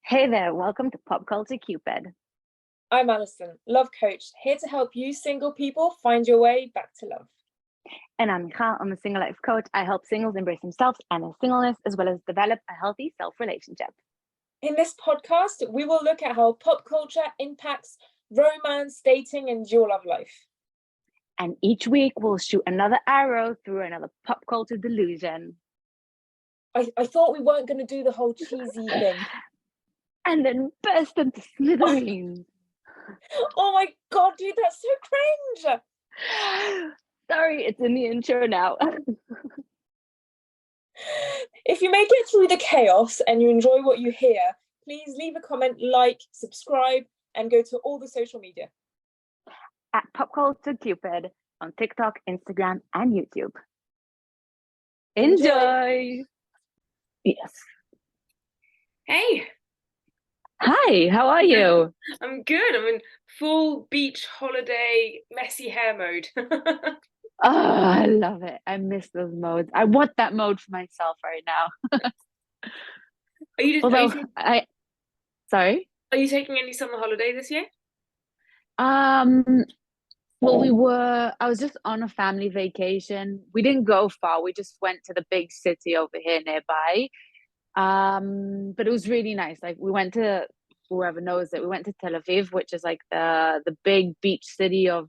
Hey there, welcome to Pop Culture Cupid. I'm Alison, love coach, here to help you single people find your way back to love. And I'm Michal, I'm a single life coach. I help singles embrace themselves and their singleness, as well as develop a healthy self relationship. In this podcast, we will look at how pop culture impacts romance, dating, and your love life. And each week we'll shoot another arrow through another pop culture delusion. I thought we weren't going to do the whole cheesy thing. And then burst into smithereens. Oh my god, dude, that's so cringe! Sorry, it's in the intro now. If you make it through the chaos and you enjoy what you hear, please leave a comment, like, subscribe, and go to all the social media. At Pop Culture Cupid on TikTok, Instagram, and YouTube. Enjoy! Yes. Hey! Hi, how are you? I'm good. I'm in full beach holiday messy hair mode. Oh, I love it. I miss those modes. I want that mode for myself right now. Are you Sorry. Are you taking any summer holiday this year? Um, well, I was just on a family vacation. We didn't go far. We just went to the big city over here nearby. But it was really nice. Like we went to, whoever knows it, we went to Tel Aviv, which is like the big beach city of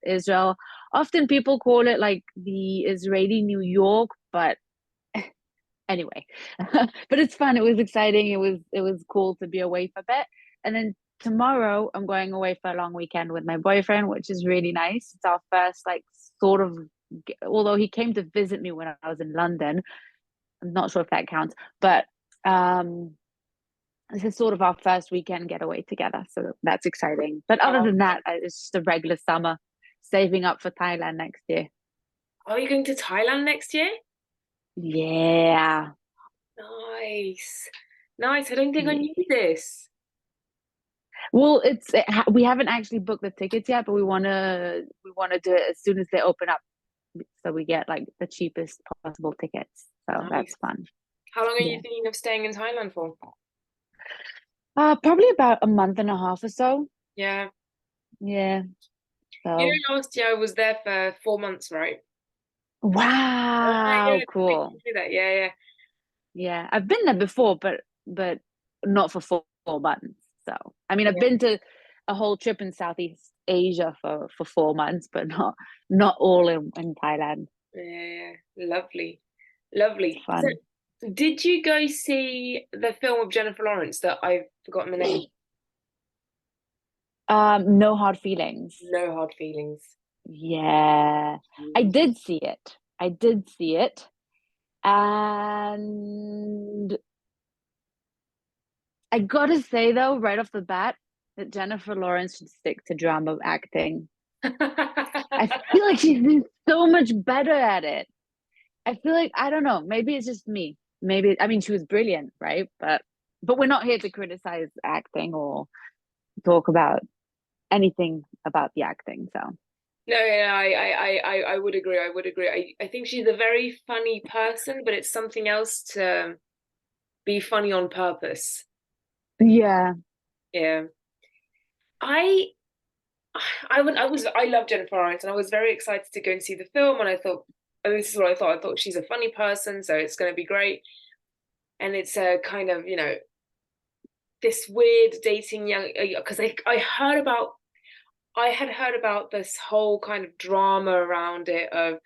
Israel. Often people call it like the Israeli New York, but anyway. But it's fun. It was exciting. It was cool to be away for a bit. And then tomorrow I'm going away for a long weekend with my boyfriend, which is really nice. It's our first like sort of, although he came to visit me when I was in London. I'm not sure if that counts, but this is sort of our first weekend getaway together, so that's exciting. But other than that, it's just a regular summer, saving up for Thailand next year. Are you going to Thailand next year? Yeah. Nice. Nice. I don't think I Yeah. knew this. Well, we haven't actually booked the tickets yet, but we wanna do it as soon as they open up, so we get like the cheapest possible tickets. So Nice. that's fun. How long are Yeah. you thinking of staying in Thailand for? Probably about a month and a half or so. Yeah. Yeah. You So know, last year I was there for 4 months, right? Yeah, wow, I cool. do that. Yeah, yeah. Yeah, I've been there before, but not for 4 months. So, I mean, I've Yeah. been to a whole trip in Southeast Asia for 4 months, but not all in Thailand. Yeah, lovely. Lovely. So, Fun. did you go see the film of Jennifer Lawrence that I've forgotten the name? No hard feelings. No Hard Feelings. Yeah, I Mm. did see it. I did see it, and I gotta say though, right off the bat, that Jennifer Lawrence should stick to drama acting. I feel like she's been so much better at it. I feel like I don't know. Maybe it's just me. Maybe I mean she was brilliant, right? But we're not here to criticize acting or talk about anything about the acting. So No, yeah, I would agree. I would agree. I think she's a very funny person, but it's something else to be funny on purpose. yeah, Yeah. I I love Jennifer Lawrence and I was very excited to go and see the film and I thought, oh, this is what I thought. I thought she's a funny person, so it's gonna be great. And it's a kind of, this weird dating young because I had heard about this whole kind of drama around it of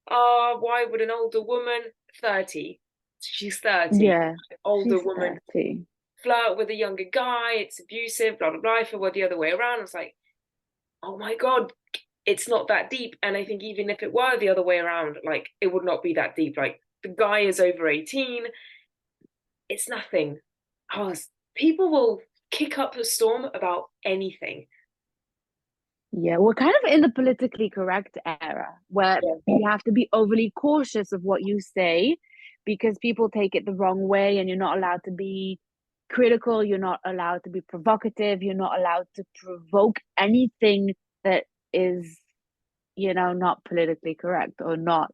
why would an older woman 30 she's 30 yeah. older She's woman 30. flirt with a younger guy, it's abusive, blah blah blah. If it were the other way around, I was like, oh my god, it's not that deep. And I think even if it were the other way around, like it would not be that deep. Like the guy is over 18, it's nothing. Oh, people will kick up a storm about anything. Yeah, we're kind of in the politically correct era where Yeah. you have to be overly cautious of what you say because people take it the wrong way and you're not allowed to be critical, you're not allowed to be provocative, you're not allowed to provoke anything that is, not politically correct or not,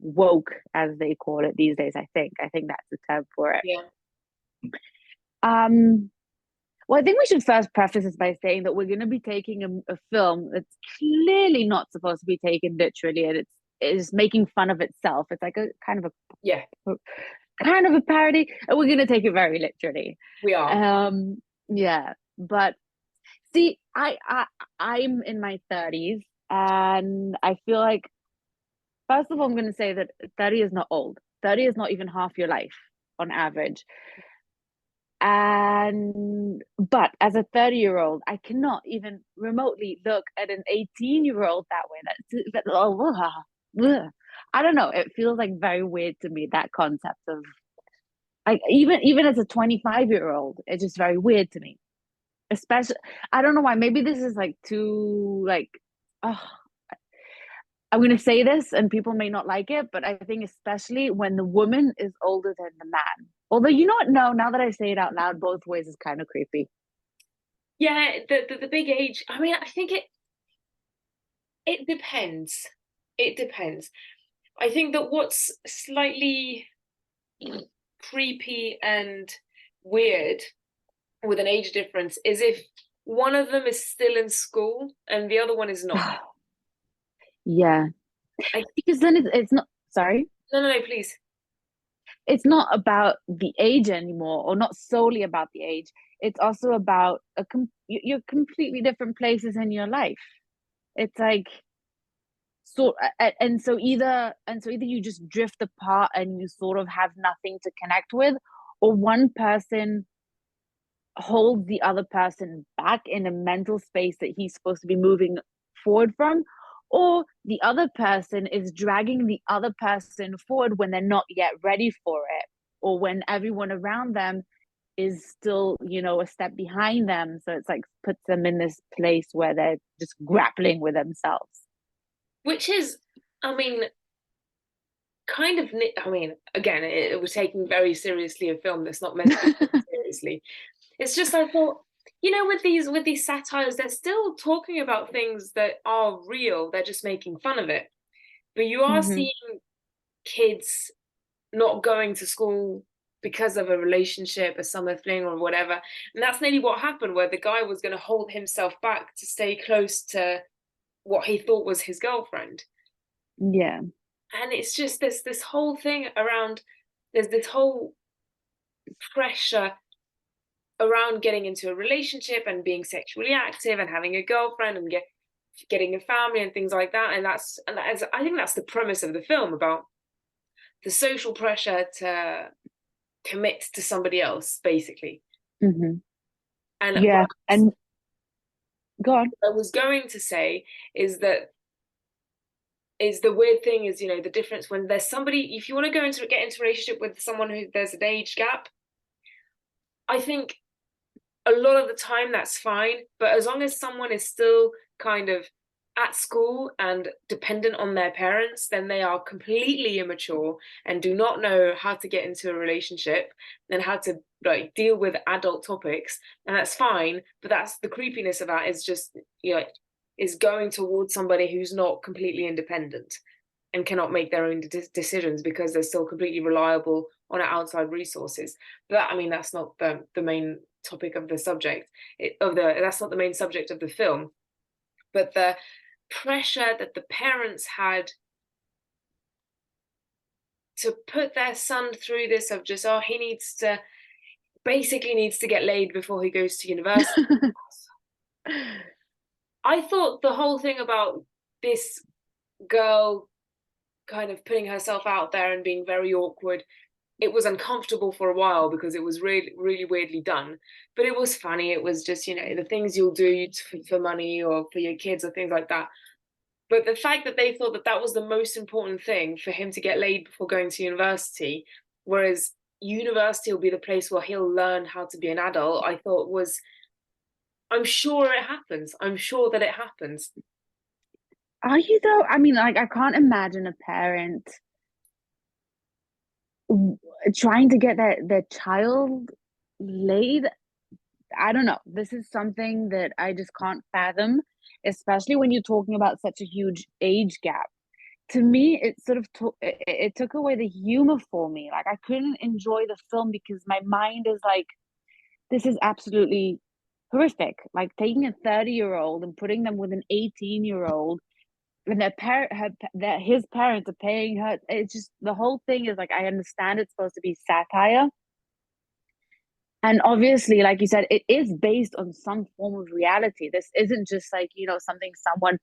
woke as they call it these days, I think. I think that's the term for it. Yeah. Um, well, I think we should first preface this by saying that we're going to be taking a film that's clearly not supposed to be taken literally, and it is making fun of itself. It's like a Yeah, kind of a parody, and we're going to take it very literally. we are. Um, yeah, but see, I'm in my 30s, and I feel like first of all, I'm going to say that 30 is not old. 30 is not even half your life on average. And but as a 30-year-old, I cannot even remotely look at an 18-year-old that way. I don't know. It feels like very weird to me, that concept of like even as a 25-year-old, it's just very weird to me. Especially, I don't know why. Maybe this is like too like oh, I'm going to say this and people may not like it, but I think especially when the woman is older than the man. Although, you know what? No, now that I say it out loud, both ways is kind of creepy. Yeah, the big age. I mean, I think it depends. It depends. I think that what's slightly creepy and weird with an age difference is if one of them is still in school and the other one is not. Yeah. I Because then it's not, sorry, no, please. it's not about the age anymore, or not solely about the age. It's also about you're completely different places in your life. It's like, so and so either you just drift apart and you sort of have nothing to connect with, or one person holds the other person back in a mental space that he's supposed to be moving forward from, or the other person is dragging the other person forward when they're not yet ready for it, or when everyone around them is still, a step behind them, so it's like puts them in this place where they're just grappling with themselves. Which is, I mean, kind of. I mean, again, it was taking very seriously a film that's not meant to be taken seriously. It's just I thought, with these satires, they're still talking about things that are real. They're just making fun of it. But you are Hmm. seeing kids not going to school because of a relationship, a summer fling, or whatever. And that's nearly what happened, where the guy was going to hold himself back to stay close to what he thought was his girlfriend. Yeah. And it's just this whole thing around. There's this whole pressure around getting into a relationship and being sexually active and having a girlfriend and getting a family and things like that. And I think that's the premise of the film, about the social pressure to commit to somebody else, basically. Hmm. And Yeah, what and go on. I was going to say is that is the weird thing is, the difference when there's somebody, if you want to get into a relationship with someone who there's an age gap, I think a lot of the time that's fine. But as long as someone is still kind of at school and dependent on their parents, then they are completely immature and do not know how to get into a relationship and how to like deal with adult topics. And that's fine. But that's the creepiness of that, is just, is going towards somebody who's not completely independent and cannot make their own decisions because they're still completely reliable on outside resources. But I mean, that's not the main topic of the subject that's not the main subject of the film. But the pressure that the parents had to put their son through this, of just, oh, he needs to get laid before he goes to university. I thought the whole thing about this girl kind of putting herself out there and being very awkward, it was uncomfortable for a while because it was really, really weirdly done. But it was funny. It was just, the things you'll do for money or for your kids or things like that. But the fact that they thought that that was the most important thing, for him to get laid before going to university, whereas university will be the place where he'll learn how to be an adult, I thought was, I'm sure it happens. I'm sure that it happens. Are you though? I mean, like, I can't imagine a parent trying to get their child laid. I don't know. This is something that I just can't fathom, especially when you're talking about such a huge age gap. to me, it sort of it took away the humor for me. Like I couldn't enjoy the film because my mind is like, this is absolutely horrific. Like taking a 30-year-old and putting them with an 18-year-old, and that his parents are paying her. It's just the whole thing is like, I understand it's supposed to be satire, and obviously, like you said, it is based on some form of reality. This isn't just like, something someone,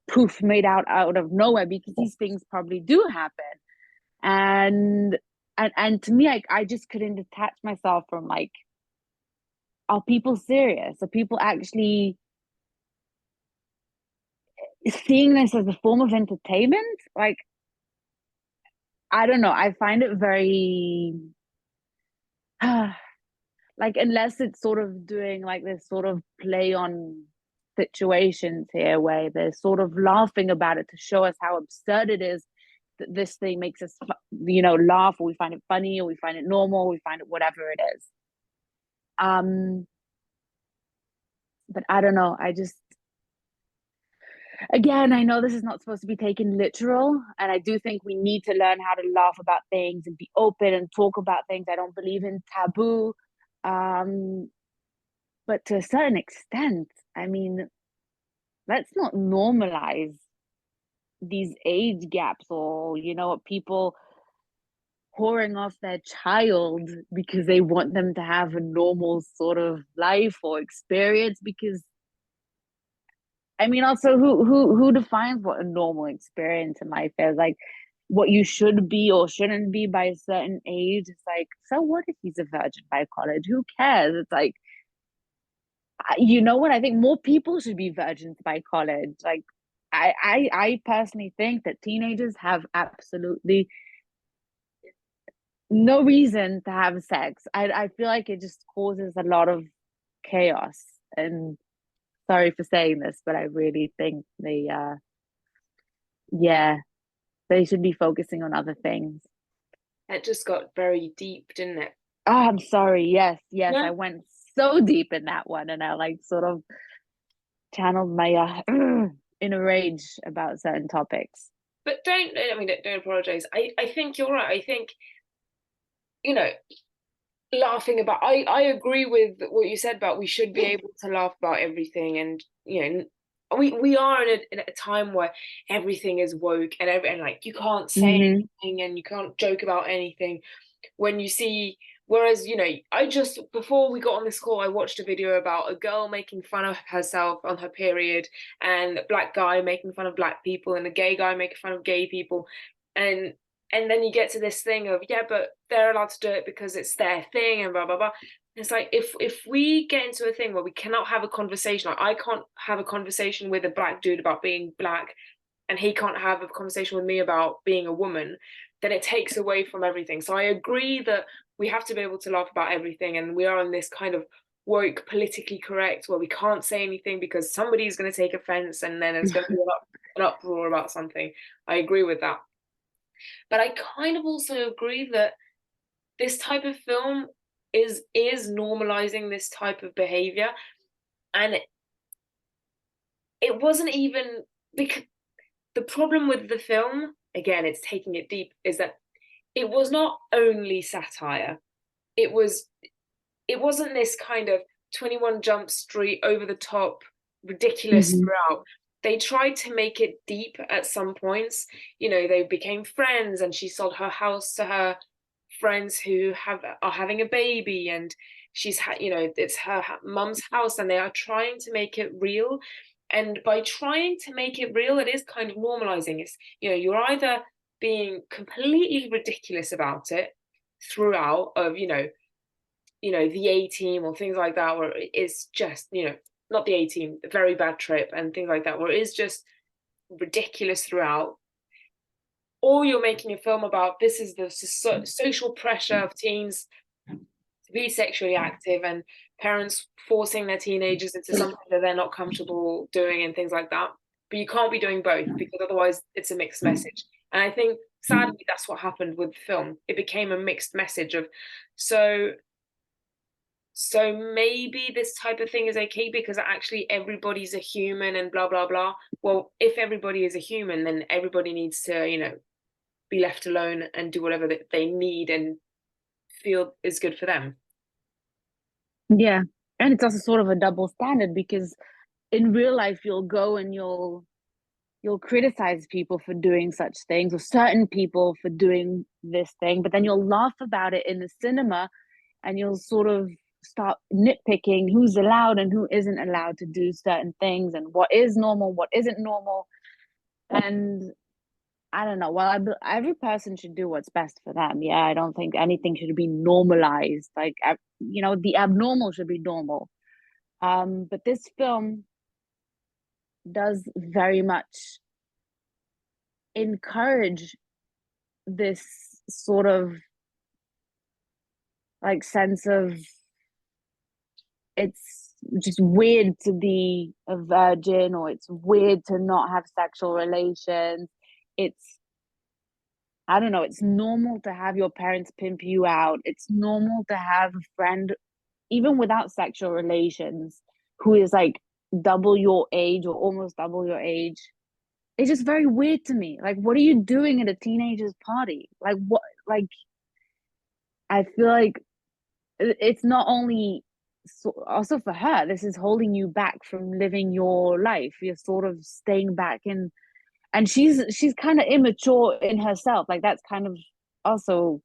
poof, made out of nowhere, because these things probably do happen. And to me, like, I just couldn't detach myself from like, are people serious? Are people actually seeing this as a form of entertainment? Like, I don't know. I find it very like, unless it's sort of doing like this sort of play on situations here where they're sort of laughing about it to show us how absurd it is, that this thing makes us laugh, or we find it funny, or we find it normal, or we find it whatever it is. But I don't know, I just, again, I know this is not supposed to be taken literal, and I do think we need to learn how to laugh about things and be open and talk about things. I don't believe in taboo. um but to a certain extent, I mean, let's not normalize these age gaps, or people pouring off their child because they want them to have a normal sort of life or experience. Because I mean, also, who defines what a normal experience in life is? Like, what you should be or shouldn't be by a certain age. It's like, so what if he's a virgin by college? Who cares? It's like, you know what? I think more people should be virgins by college. Like, I personally think that teenagers have absolutely no reason to have sex. I feel like it just causes a lot of chaos. And sorry for saying this, but I really think yeah, they should be focusing on other things. It just got very deep, didn't it? Oh, I'm sorry. Yes, yes, Yeah. I went so deep in that one, and I like sort of channeled my inner rage about certain topics. But don't apologize. I think you're right. I think, you know, laughing about, I agree with what you said about we should be able to laugh about everything. And, we are in a time where everything is woke, and like you can't say Mm-hmm. anything and you can't joke about anything when you see. Whereas, I just, before we got on this call, I watched a video about a girl making fun of herself on her period, and a black guy making fun of black people, and a gay guy making fun of gay people. And and then you get to this thing of, yeah, but they're allowed to do it because it's their thing, and blah blah blah. It's like, if we get into a thing where we cannot have a conversation, like I can't have a conversation with a black dude about being black, and he can't have a conversation with me about being a woman, then it takes away from everything. So I agree that we have to be able to laugh about everything, and we are in this kind of woke, politically correct, where we can't say anything because somebody's going to take offense, and then it's going to be an uproar about something. I agree with that. But I kind of also agree that this type of film is normalizing this type of behavior. And it wasn't even, because the problem with the film, again, it's taking it deep, is that it was not only satire. It wasn't this kind of 21 Jump Street over the top ridiculous Mm-hmm. throughout. They tried to make it deep at some points. They became friends, and she sold her house to her friends who are having a baby, and it's her mum's house, and they are trying to make it real. And by trying to make it real, it is kind of normalizing. It's, you're either being completely ridiculous about it throughout, of the A Team or things like that, where it is just, not the A Team, the Very Bad Trip and things like that, where it is just ridiculous throughout. Or you're making a film about, this is the social pressure of teens to be sexually active, and parents forcing their teenagers into something that they're not comfortable doing and things like that. But you can't be doing both, because otherwise it's a mixed message. And I think sadly that's what happened with the film. It became a mixed message of, so So maybe this type of thing is okay because actually everybody's a human and blah blah blah. Well, if everybody is a human, then everybody needs to, be left alone and do whatever that they need and feel is good for them. Yeah. And it's also sort of a double standard because in real life you'll go and you'll criticize people for doing such things or certain people for doing this thing, but then you'll laugh about it in the cinema and you'll sort of start nitpicking who's allowed and who isn't allowed to do certain things and what is normal, what isn't normal. And I don't know. Well, every person should do what's best for them. Yeah, I don't think anything should be normalized. Like, the abnormal should be normal. But this film does very much encourage this sort of like sense of it's just weird to be a virgin or it's weird to not have sexual relations. It's I don't know, it's normal to have your parents pimp you out. It's normal to have a friend, even without sexual relations, who is like double your age or almost double your age. It's just very weird to me. Like, what are you doing at a teenager's party? Like, what? Like, I feel like it's not only also for her, this is holding you back from living your life. You're sort of staying back in, and she's kind of immature in herself. Like, that's kind of also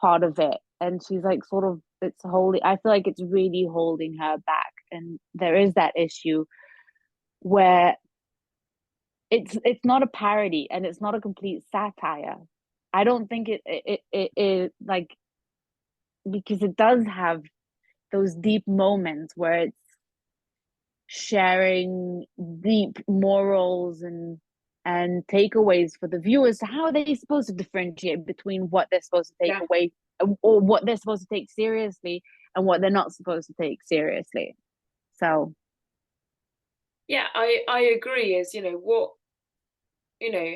part of it. And she's like sort of it's holding I feel like it's really holding her back. And there is that issue where it's not a parody and it's not a complete satire. I don't think it like because it does have those deep moments where it's sharing deep morals and takeaways for the viewers. So how are they supposed to differentiate between what they're supposed to take Yeah. away or what they're supposed to take seriously and what they're not supposed to take seriously? So Yeah, I agree. Is what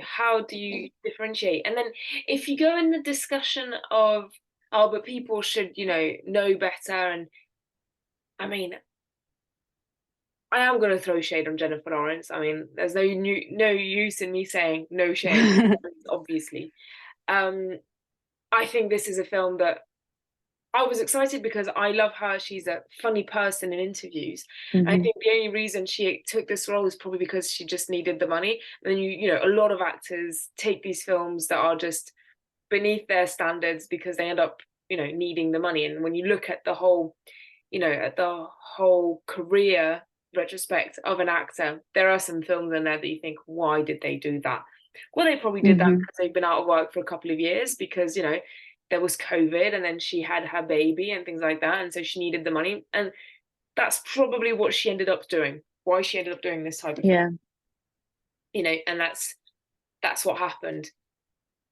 how do you differentiate? And then if you go in the discussion of, oh, but people should know better, and I mean, I am going to throw shade on Jennifer Lawrence. I mean, there's no use in me saying no shade, obviously. Um, I think this is a film that I was excited because I love her. She's a funny person in interviews. I mhm. think the only reason she took this role is probably because she just needed the money. And then a lot of actors take these films that are just beneath their standards because they end up, needing the money. And when you look at the whole career retrospect of an actor, there are some films in there that you think, why did they do that? Well, they probably did that Mhm. because they've been out of work for a couple of years because, there was COVID and then she had her baby and things like that. And so she needed the money. And that's probably what she ended up doing, why she ended up doing this type of film, Yeah. and that's what happened.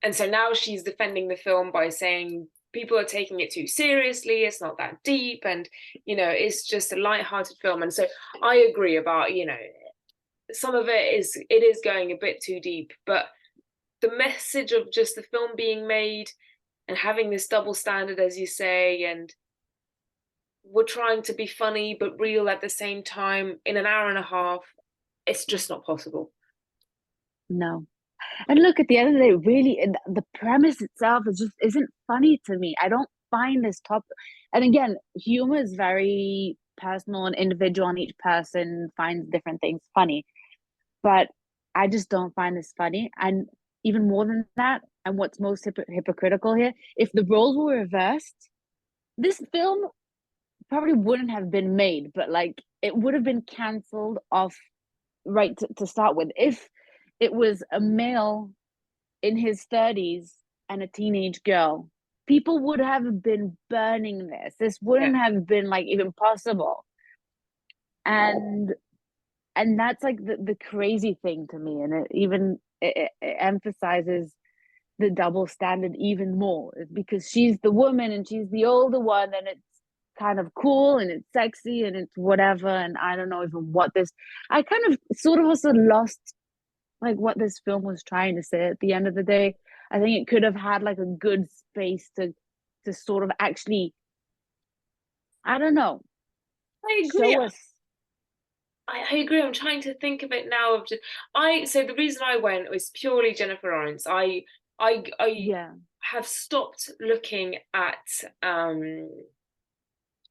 And so now she's defending the film by saying people are taking it too seriously, it's not that deep, and it's just a light-hearted film. And so I agree about some of it is going a bit too deep, but the message of just the film being made and having this double standard, as you say, and we're trying to be funny but real at the same time in an hour and a half, it's just not possible. No. And look, at the end of the day, really, the premise itself is just isn't funny to me. I don't find this top. And again, humor is very personal and individual, and each person finds different things funny. But I just don't find this funny. And even more than that, and what's most hypocritical here, if the roles were reversed, this film probably wouldn't have been made, but like it would have been canceled off right to start with. If it was a male in his 30s and a teenage girl, people would have been burning this. This Yeah. wouldn't have been like even possible. And that's like the crazy thing to me. And it emphasizes the double standard even more because she's the woman and she's the older one and it's kind of cool and it's sexy and it's whatever. And I don't know even what this I kind of sort of also lost like what this film was trying to say at the end of the day. I think it could have had like a good space to sort of actually, I don't know, I agree. Show us. I agree. I'm trying to think of it now. Of just, so the reason I went was purely Jennifer Lawrence. I Yeah. have stopped looking at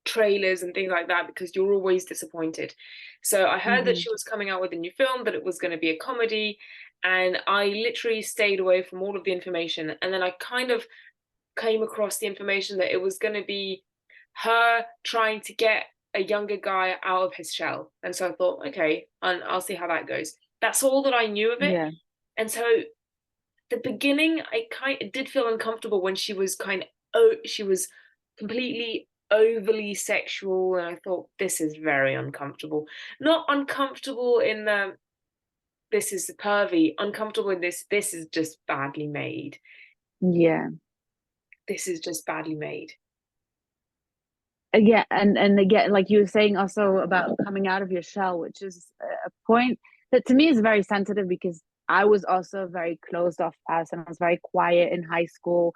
trailers and things like that because you're always disappointed. So I heard that Hmm. she was coming out with a new film, that it was going to be a comedy, and I literally stayed away from all of the information. And then I kind of came across the information that it was going to be her trying to get a younger guy out of his shell. And so I thought, okay, and I'll see how that goes. That's all that I knew of it. Yeah. And so the beginning, I kind of did feel uncomfortable when she was she was completely overly sexual, and I thought this is very uncomfortable. Not uncomfortable in the this is pervy, uncomfortable in this is just badly made. Yeah. This is just badly made. Yeah, and again, like you were saying also about coming out of your shell, which is a point that to me is very sensitive because I was also a very closed off person. I was very quiet in high school,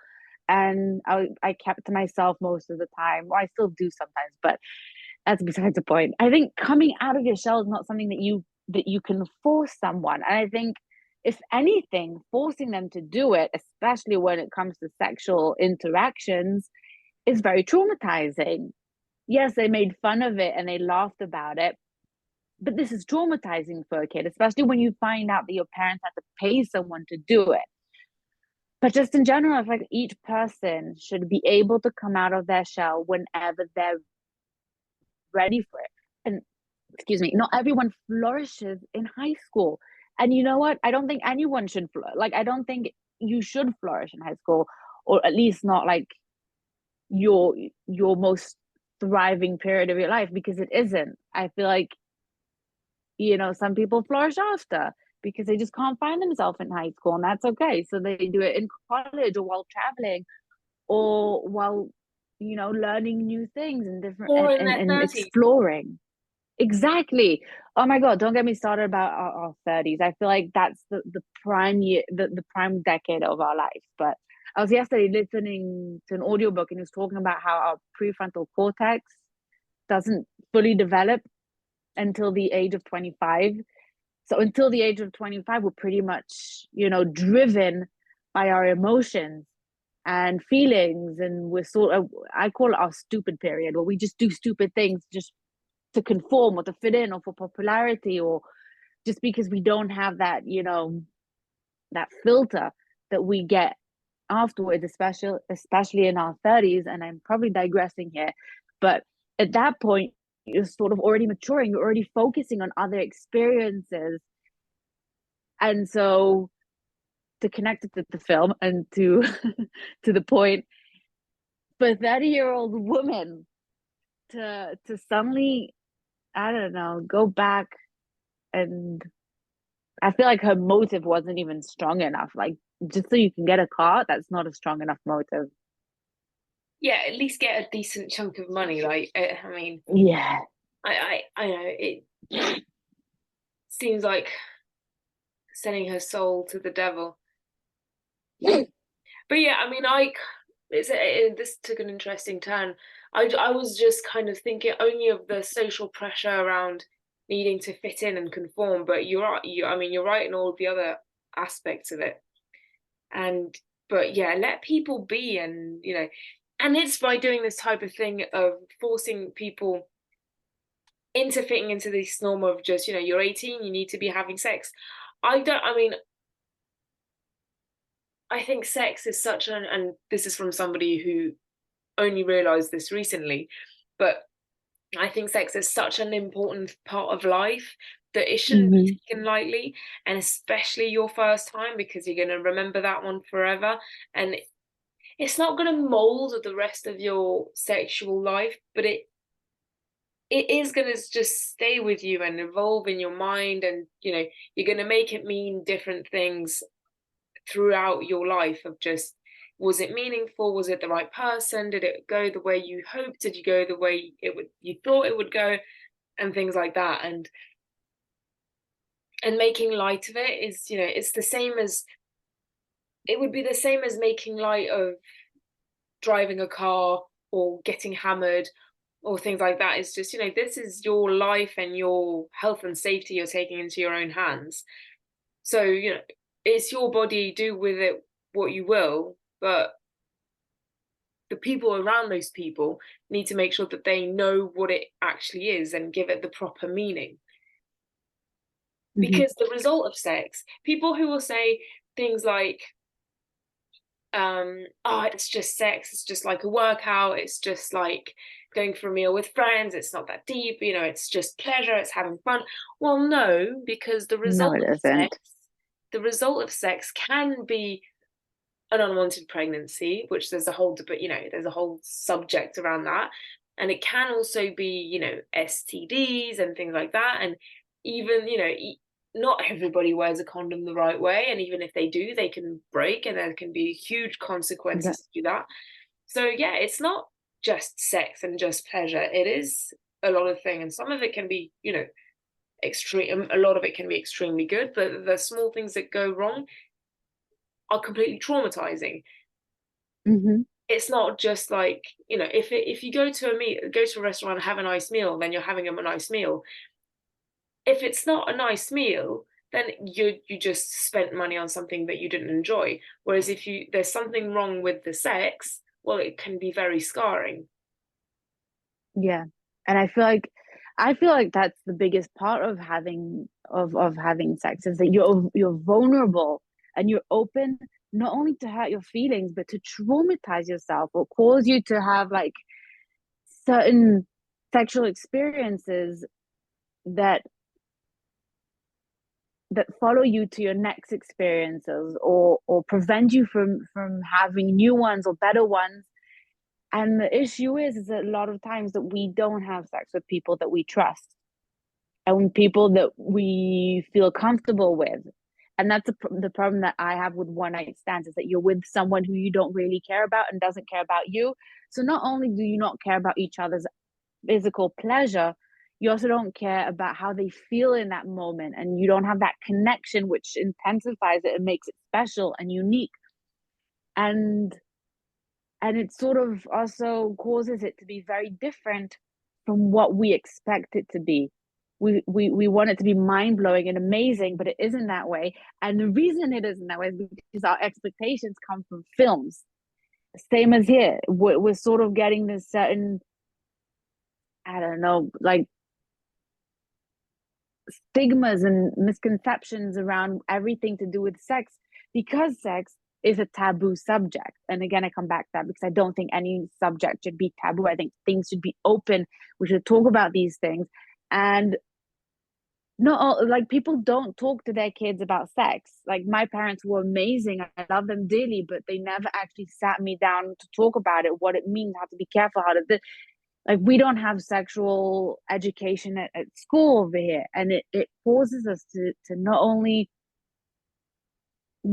and I kept to myself most of the time. Well, I still do sometimes, but that's besides the point. I think coming out of your shell is not something that you can force someone. And I think if anything, forcing them to do it, especially when it comes to sexual interactions, is very traumatizing. Yes, they made fun of it and they laughed about it, but this is traumatizing for a kid, especially when you find out that your parents had to pay someone to do it. But just in general, I feel like each person should be able to come out of their shell whenever they're ready for it. And excuse me, not everyone flourishes in high school. And you know what? I don't think anyone should like. I don't think you should flourish in high school, or at least not like your your most thriving period of your life, because it isn't. I feel like, some people flourish after because they just can't find themselves in high school, and that's okay. So they do it in college or while traveling or while, learning new things and different Or in their and 30s. exploring. Exactly. Oh my God, don't get me started about our 30s. I feel like that's the prime year, the prime decade of our life. But I was yesterday listening to an audiobook and he was talking about how our prefrontal cortex doesn't fully develop until the age of 25. So until the age of 25, we're pretty much, driven by our emotions and feelings. And we're sort of, I call it our stupid period, where we just do stupid things just to conform or to fit in or for popularity, or just because we don't have that, that filter that we get afterwards, especially in our 30s. And I'm probably digressing here, but at that point you're sort of already maturing, you're already focusing on other experiences. And so, to connect it to the film and to to the point, for a 30-year-old woman to suddenly, I don't know, go back, and I feel like her motive wasn't even strong enough. Like, just so you can get a car, that's not a strong enough motive. Yeah, at least get a decent chunk of money. Like, I mean, Yeah. I know it seems like selling her soul to the devil. But yeah, I mean, this took an interesting turn. I was just kind of thinking only of the social pressure around needing to fit in and conform. But you're right. I mean, you're right in all the other aspects of it. And but yeah, let people be, and and it's by doing this type of thing of forcing people into fitting into this norm of just you're 18, you need to be having sex. I mean, I think sex is such an, and this is from somebody who only realized this recently, but I think sex is such an important part of life that it shouldn't be Hmm. taken lightly, and especially your first time, because you're going to remember that one forever. And it's not going to mold the rest of your sexual life, but it is going to just stay with you and evolve in your mind, and you're going to make it mean different things throughout your life. Of just, was it meaningful, was it the right person, did it go the way you hoped, did you go the way you thought it would go, and things like that. And making light of it is, it's the same as, it would be the same as making light of driving a car or getting hammered or things like that. It's just, this is your life and your health and safety you're taking into your own hands. So, it's your body, do with it what you will, but the people around those people need to make sure that they know what it actually is and give it the proper meaning. Hmm. Because the result of sex, people who will say things like, oh, it's just sex, it's just like a workout, it's just like going for a meal with friends, it's not that deep, it's just pleasure, it's having fun. Well, no, because No, it isn't. the result of sex can be an unwanted pregnancy, which there's a whole debate, there's a whole subject around that. And it can also be, STDs and things like that. And even, not everybody wears a condom the right way. And even if they do, they can break and there can be huge Yeah. consequences to that. So, yeah, it's not just sex and just pleasure. It is a lot of things. And some of it can be, extreme. A lot of it can be extremely good, but the small things that go wrong are completely traumatizing. Hmm. It's not just like, if you go to a restaurant and have a nice meal, then you're having a nice meal. If it's not a nice meal, then you just spent money on something that you didn't enjoy. Whereas if there's something wrong with the sex, well, it can be very scarring. Yeah. And I feel like that's the biggest part of having sex is that you're vulnerable and you're open not only to hurt your feelings but to traumatize yourself or cause you to have like certain sexual experiences that follow you to your next experiences or prevent you from having new ones or better ones. And the issue is that a lot of times that we don't have sex with people that we trust and people that we feel comfortable with. And that's the problem that I have with one night stands is that you're with someone who you don't really care about and doesn't care about you. So not only do you not care about each other's physical pleasure, you also don't care about how they feel in that moment. And you don't have that connection, which intensifies it and makes it special and unique. And it sort of also causes it to be very different from what we expect it to be. We want it to be mind-blowing and amazing, but it isn't that way. And the reason it isn't that way is because our expectations come from films. Same as here, we're sort of getting this certain, I don't know, like stigmas and misconceptions around everything to do with sex because sex is a taboo subject. And again, I come back to that because I don't think any subject should be taboo. I think things should be open. We should talk about these things. And not all, like people don't talk to their kids about sex. Like my parents were amazing. I love them dearly, but they never actually sat me down to talk about it, what it means, how to be careful, how to like we don't have sexual education at school over here, and it causes us to not only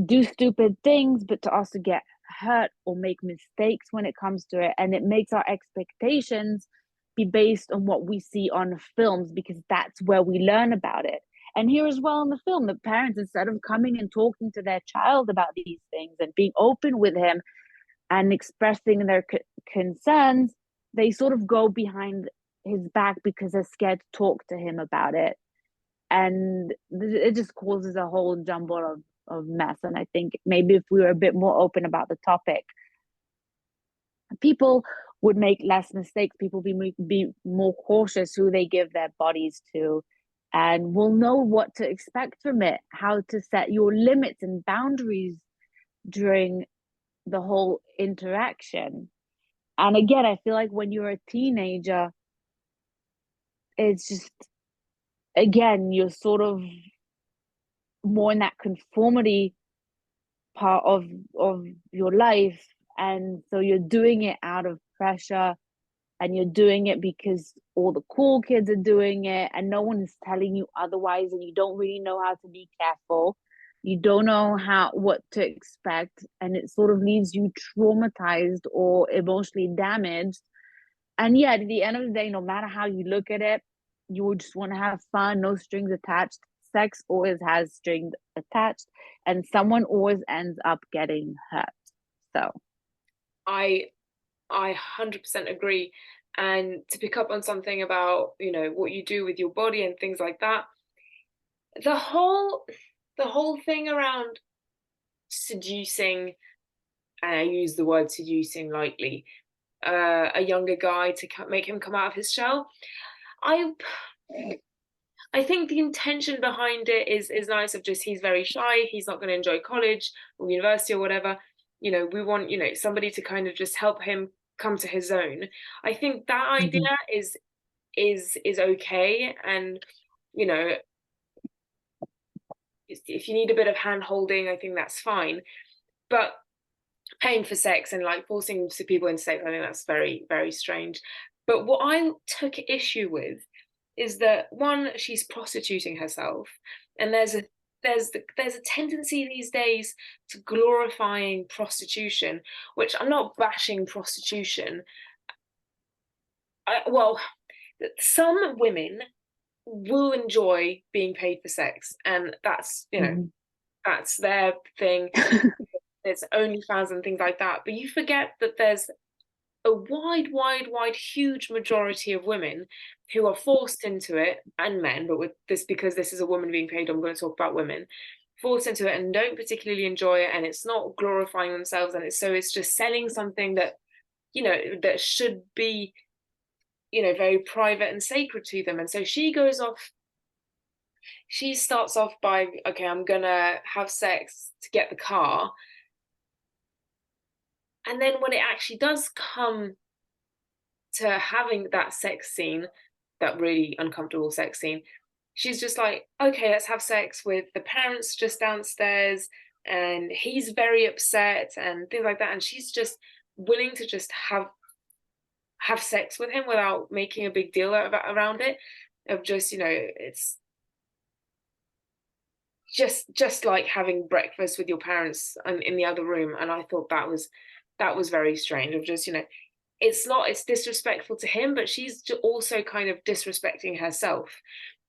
do stupid things but to also get hurt or make mistakes when it comes to it, and it makes our expectations be based on what we see on films because that's where we learn about it. And here as well in the film, the parents, instead of coming and talking to their child about these things and being open with him and expressing their concerns, they sort of go behind his back because they're scared to talk to him about it. And it just causes a whole jumble of mess. And I think maybe if we were a bit more open about the topic, people would make less mistakes. People be more cautious who they give their bodies to, and will know what to expect from it, how to set your limits and boundaries during the whole interaction. And again, I feel like when you're a teenager, it's just, again, you're sort of more in that conformity part of your life. And so you're doing it out of pressure and you're doing it because all the cool kids are doing it and no one is telling you otherwise, and you don't really know how to be careful. You don't know what to expect, and it sort of leaves you traumatized or emotionally damaged. And yeah, at the end of the day, no matter how you look at it, you would just want to have fun, no strings attached. Sex always has strings attached, and someone always ends up getting hurt. So, I 100% agree. and to pick up on something about, you know, what you do with your body and things like that. The whole the whole thing around seducing, and I use the word seducing lightly, a younger guy to make him come out of his shell. I I think the intention behind it is nice, of just, he's very shy, he's not going to enjoy college or university or whatever. You know, we want, you know, somebody to kind of just help him come to his own. I think that idea Hmm. is okay, and you know, if you need a bit of hand holding, I think that's fine. But paying for sex and like forcing people into sex, I think that's very, very strange. But what I took issue with is that, one, she's prostituting herself, and there's a tendency these days to glorifying prostitution, which, I'm not bashing prostitution. Well, some women will enjoy being paid for sex, and that's, you know, Hmm. that's their thing. There's OnlyFans and things like that, but you forget that there's a wide, huge majority of women who are forced into it, and men, but with this, because this is a woman being paid, I'm going to talk about women forced into it and don't particularly enjoy it, and it's not glorifying themselves, and it's just selling something that, you know, that should be, you know, very private and sacred to them. And so she starts off by, okay, I'm gonna have sex to get the car, and then when it actually does come to having that sex scene, that really uncomfortable sex scene, she's just like, okay, let's have sex with the parents just downstairs, and he's very upset and things like that, and she's just willing to just have sex with him without making a big deal around it, of just, you know, it's just like having breakfast with your parents in the other room. And I thought that was very strange, of just, you know, it's disrespectful to him, but she's also kind of disrespecting herself.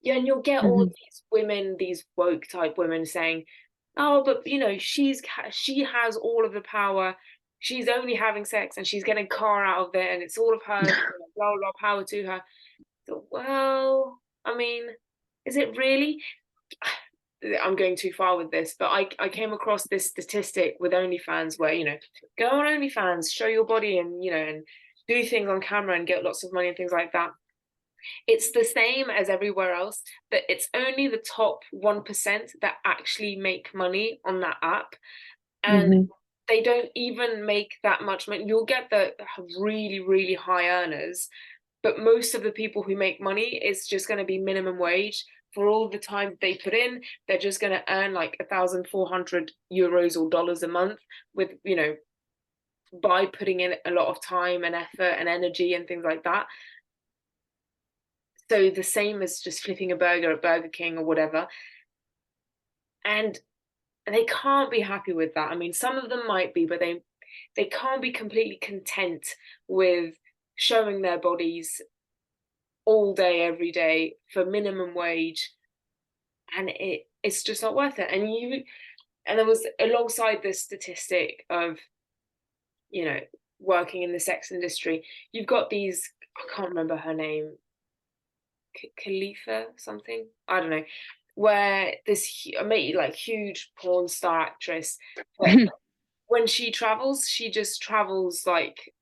Yeah, and you'll get all Hmm. these women, these woke type women saying, oh, but you know, she has all of the power, she's only having sex and she's getting car out of it and it's all of hers, blah blah, power to her. So, well, I mean, is it really? I'm going too far with this, but I came across this statistic with OnlyFans where, you know, go on OnlyFans, show your body, and, you know, and do things on camera and get lots of money and things like that. It's the same as everywhere else, that it's only the top 1% that actually make money on that app. And Hmm. they don't even make that much money. You'll get the really, really high earners, but most of the people who make money is just going to be minimum wage for all the time they put in. They're just going to earn like 1,400 euros or dollars a month, with, you know, by putting in a lot of time and effort and energy and things like that. So the same as just flipping a burger at Burger King or whatever. And they can't be happy with that. I mean, some of them might be, but they can't be completely content with showing their bodies all day every day for minimum wage, and it's just not worth it. And there was, alongside this statistic of, you know, working in the sex industry, you've got these, I can't remember her name, Khalifa something, I don't know, where this like huge porn star actress, but when she travels, she just travels like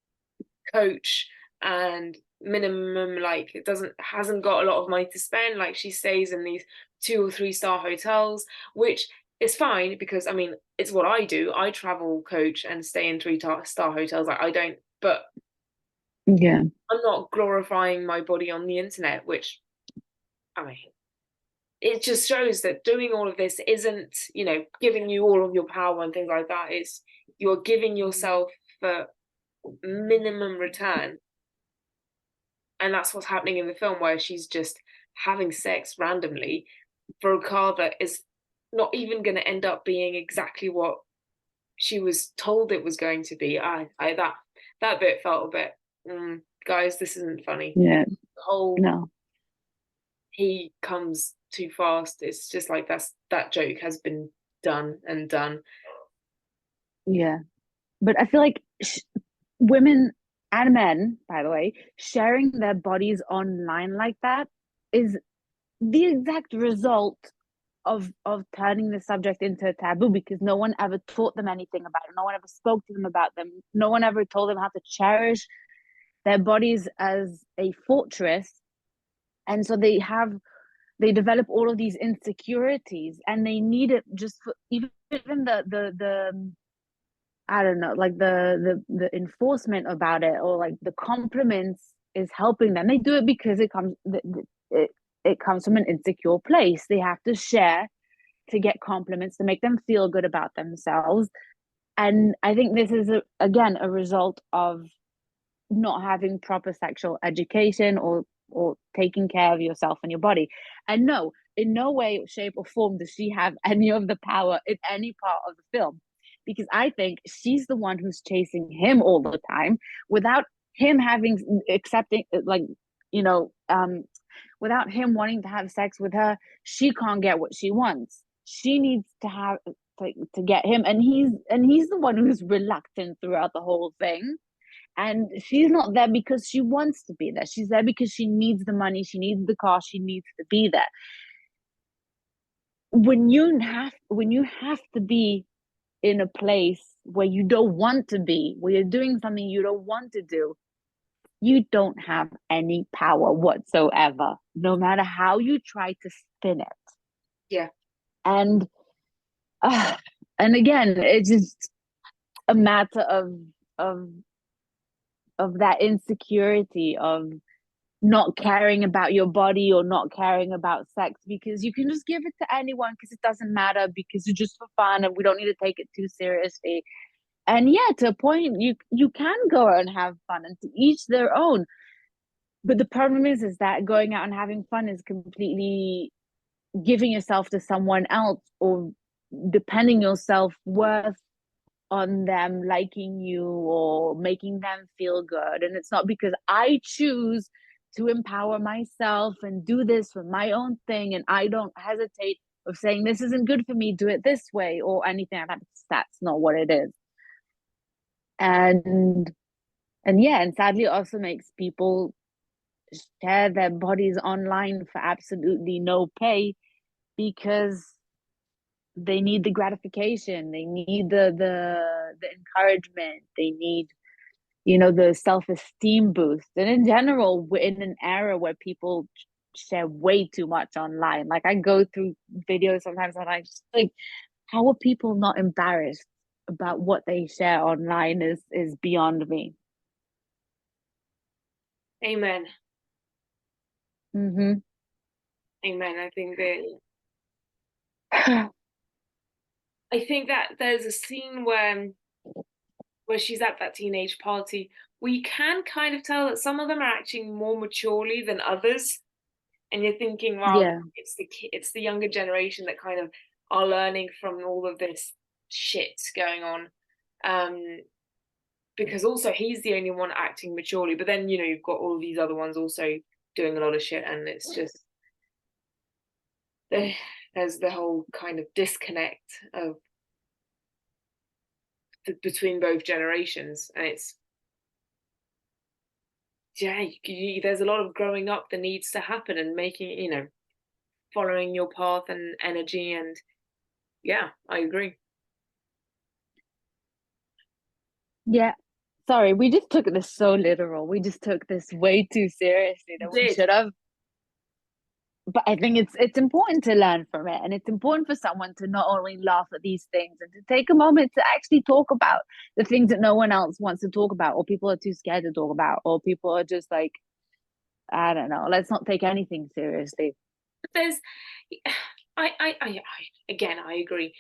coach and minimum, like, it doesn't hasn't got a lot of money to spend. Like, she stays in these 2 or 3 star hotels, which is fine, because I mean, it's what I do. I travel coach and stay in 3 star hotels. Like, I don't, but Yeah. I'm not glorifying my body on the internet, which, I mean, it just shows that doing all of this isn't, you know, giving you all of your power and things like that. It's, you're giving yourself for minimum return. And that's what's happening in the film, where she's just having sex randomly for a car that is not even going to end up being exactly what she was told it was going to be. That bit felt a bit, guys, this isn't funny. Yeah. The whole, No. he comes too fast, it's just like, that joke has been done and done. Yeah. But I feel like women and men, by the way, sharing their bodies online like that is the exact result of turning the subject into a taboo, because no one ever taught them anything about it. No one ever spoke to them about them. No one ever told them how to cherish their bodies as a fortress. And so they develop all of these insecurities, and they need it just for even the I don't know, like the enforcement about it, or like the compliments is helping them. They do it because it it comes from an insecure place. They have to share to get compliments to make them feel good about themselves. And I think this is again a result of not having proper sexual education, or taking care of yourself and your body. And no, in no way, shape, or form does she have any of the power in any part of the film, because I think she's the one who's chasing him all the time without him having accepting, like, you know, without him wanting to have sex with her. She can't get what she wants. She needs to have to get him, and he's the one who's reluctant throughout the whole thing. And she's not there because she wants to be there. She's there because she needs the money, she needs the car, she needs to be there. When you have to be in a place where you don't want to be, where you're doing something you don't want to do, you don't have any power whatsoever, no matter how you try to spin it. Yeah. And uh, and again, it's just a matter of of that insecurity of not caring about your body, or not caring about sex, because you can just give it to anyone because it doesn't matter, because it's just for fun and we don't need to take it too seriously. And yeah, to a point, you can go out and have fun, and to each their own. But the problem is that going out and having fun is completely giving yourself to someone else, or depending your self-worth on them liking you or making them feel good. And it's not because I choose to empower myself and do this for my own thing, and I don't hesitate of saying this isn't good for me, do it this way, or anything like that. That's not what it is. And yeah, and sadly it also makes people share their bodies online for absolutely no pay, because they need the gratification, they need the encouragement, they need, the self-esteem boost. And in general, we're in an era where people share way too much online. Like, I go through videos sometimes and I just like, how are people not embarrassed about what they share online is beyond me. Amen. Mm-hmm. Amen. I think that there's a scene where she's at that teenage party. We can kind of tell that some of them are acting more maturely than others, and you're thinking, wow, Yeah. it's the younger generation that kind of are learning from all of this shit going on. Because also he's the only one acting maturely, but then you've got all these other ones also doing a lot of shit, and it's just there's the whole kind of disconnect of between both generations, and it's there's a lot of growing up that needs to happen, and making following your path and energy. And yeah, I agree. Yeah. Sorry, we just took this so literal. We just took this way too seriously than we should have. But I think it's important to learn from it, and it's important for someone to not only laugh at these things, and to take a moment to actually talk about the things that no one else wants to talk about, or people are too scared to talk about, or people are just like, I don't know, let's not take anything seriously. There's I again, I agree.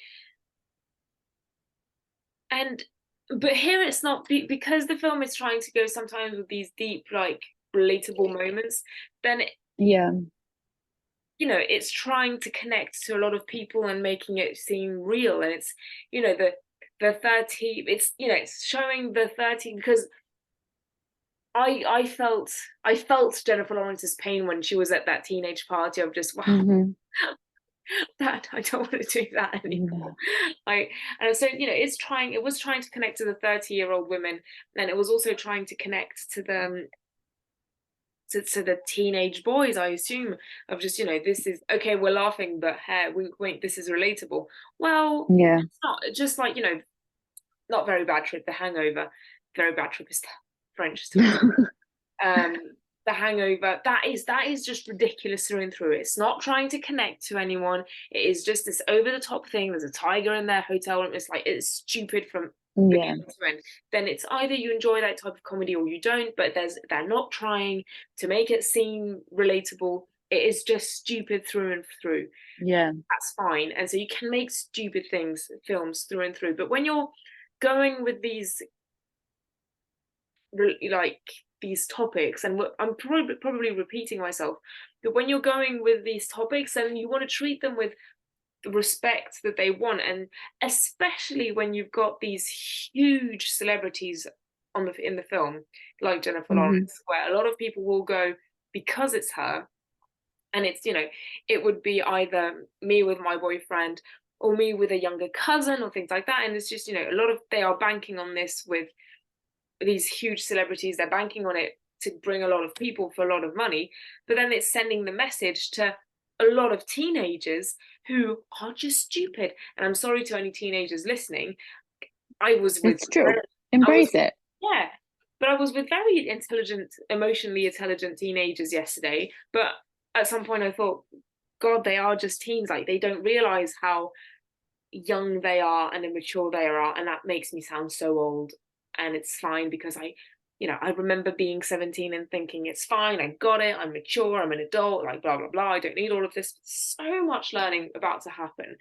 And but here it's not, because the film is trying to go sometimes with these deep, like, relatable moments. Then Yeah. it's trying to connect to a lot of people and making it seem real. And it's the 13, it's showing the 13, because I felt Jennifer Lawrence's pain when she was at that teenage party of just, wow. Mm-hmm. that I don't want to do that anymore. Mm. I and so it was trying to connect to the 30-year-old women, and it was also trying to connect to the to the teenage boys, I assume, of just, this is okay, we're laughing, but hey, wink wink, this is relatable. Well, Yeah. it's not just like, not Very Bad Trip, The Hangover. Very Bad Trip is French, so it's um The Hangover, that is just ridiculous through and through. It's not trying to connect to anyone. It is just this over the top thing. There's a tiger in their hotel room. It's like, it's stupid from Yeah. beginning to end. Then it's either you enjoy that type of comedy or you don't, but they're not trying to make it seem relatable. It is just stupid through and through. Yeah. That's fine. And so you can make stupid films through and through. But when you're going with these like these topics, and I'm probably repeating myself, but when you're going with these topics, then you want to treat them with the respect that they want, and especially when you've got these huge celebrities in the film, like Jennifer Hmm. Lawrence, where a lot of people will go because it's her, and it's, it would be either me with my boyfriend or me with a younger cousin or things like that, and it's just, a lot of they are banking on this with these huge celebrities. They're banking on it to bring a lot of people for a lot of money, but then it's sending the message to a lot of teenagers who are just stupid. And I'm sorry to any teenagers listening. I was with It's true. I was Embrace it. Yeah, but I was with very intelligent, emotionally intelligent teenagers yesterday. But at some point I thought, God, they are just teens. Like, they don't realize how young they are and immature they are, and that makes me sound so old. And it's fine, because I remember being 17 and thinking, it's fine, I got it, I'm mature, I'm an adult, like blah blah blah, I don't need all of this. So much learning about to happen.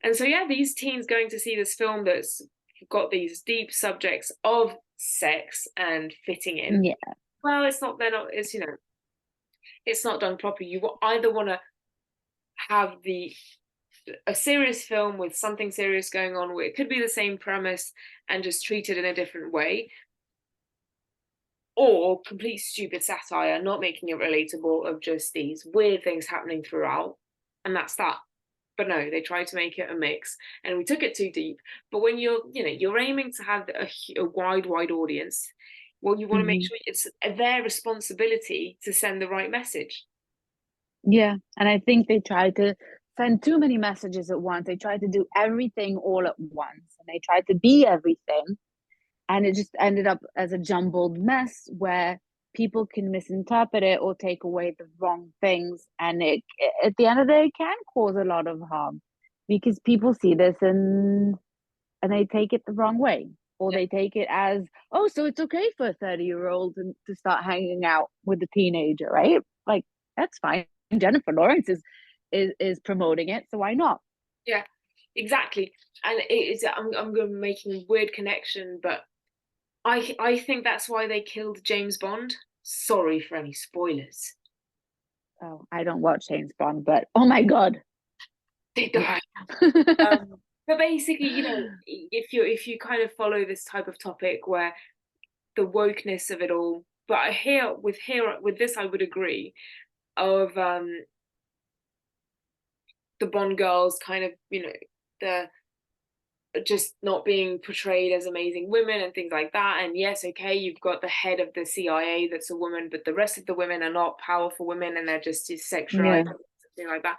And so yeah, these teens going to see this film that's got these deep subjects of sex and fitting in, Yeah. well, it's not done properly. You either want to have a serious film with something serious going on, where it could be the same premise and just treated in a different way, or complete stupid satire, not making it relatable, of just these weird things happening throughout, and that's that. But no, they tried to make it a mix, and we took it too deep. But when you're aiming to have a wide audience, well, you want to make Hmm. sure it's their responsibility to send the right message. Yeah. And I think they try to send too many messages at once. They try to do everything all at once, and they tried to be everything. And it just ended up as a jumbled mess where people can misinterpret it or take away the wrong things. And at the end of the day, it can cause a lot of harm because people see this and they take it the wrong way. Or Yeah, they take it as, oh, so it's okay for a 30-year-old to start hanging out with a teenager, right? Like, that's fine. Jennifer Lawrence is promoting it, so why not? yeah, exactly. And it is. I'm going to be making a weird connection, but I think that's why they killed James Bond. Sorry for any spoilers. Oh, I don't watch James Bond, but oh my God. They Yeah. died. But basically, if you kind of follow this type of topic where the wokeness of it all, but here with this, I would agree, of the Bond girls kind of, the just not being portrayed as amazing women and things like that. And yes, okay, you've got the head of the CIA that's a woman, but the rest of the women are not powerful women, and they're just Yeah. sexualized, something like that.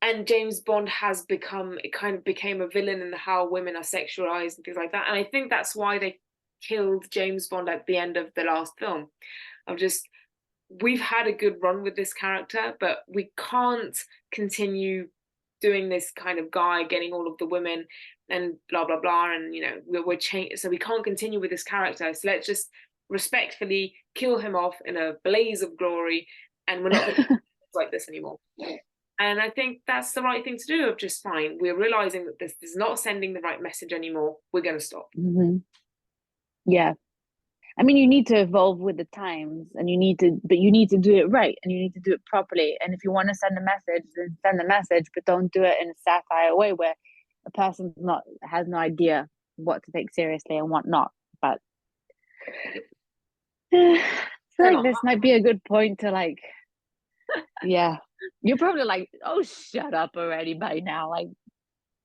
And James Bond it kind of became a villain in how women are sexualized and things like that. And I think that's why they killed James Bond at the end of the last film. Of just, we've had a good run with this character, but we can't continue doing this kind of guy getting all of the women and blah blah blah, and we're changed, so we can't continue with this character. So let's just respectfully kill him off in a blaze of glory, and we're not going to like this anymore. And I think that's the right thing to do. Of just, fine, we're realizing that this is not sending the right message anymore. We're going to stop. Hmm. Yeah. I mean, you need to evolve with the times and but you need to do it right and you need to do it properly. And if you want to send a message, then send the message, but don't do it in a satire way where a person has no idea what to take seriously and what not. But I feel They're like not. this might be a good point to, like, yeah, You're probably like, oh, shut up already by now. Like,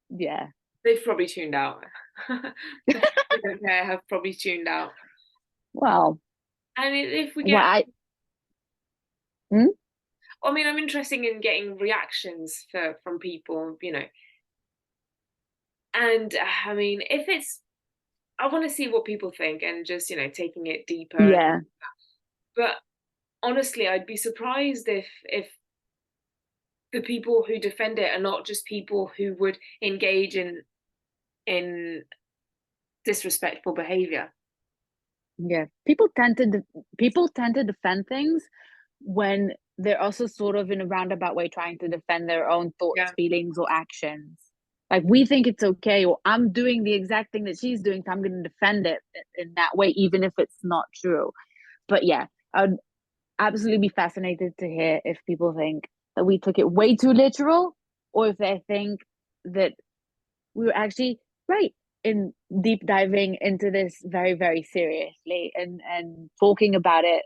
yeah. They've probably tuned out. The people who don't care have probably tuned out. Well, And if we well, get, hmm? I mean, I'm interested in getting reactions from people, and I mean, if it's, I want to see what people think and just, taking it deeper. Yeah, But honestly, I'd be surprised if the people who defend it are not just people who would engage in disrespectful behavior. yeah. People tend to defend things when they're also sort of in a roundabout way trying to defend their own thoughts, Yeah. feelings, or actions. Like we think it's okay, or I'm doing the exact thing that she's doing, so I'm going to defend it in that way, even if it's not true. But yeah, I'd absolutely be fascinated to hear if people think that we took it way too literal, or if they think that we were actually right in deep diving into this very, very seriously and talking about it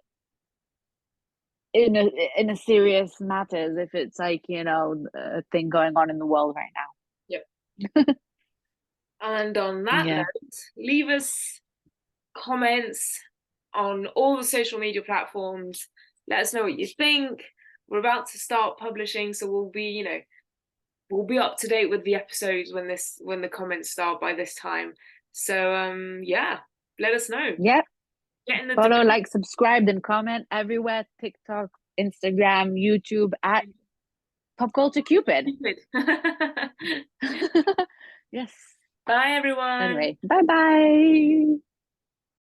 in a serious matters if it's like, a thing going on in the world right Yep. now. And on that Yeah. note, leave us comments on all the social media platforms. Let us know what you think. We're about to start publishing, so we'll be up to date with the episodes when the comments start by this time. So yeah, let us know. Yeah. Get in the Follow, debate. like, subscribe, and comment everywhere: TikTok, Instagram, YouTube at Pop Culture Cupid. Yes. Bye everyone. Anyway, bye bye.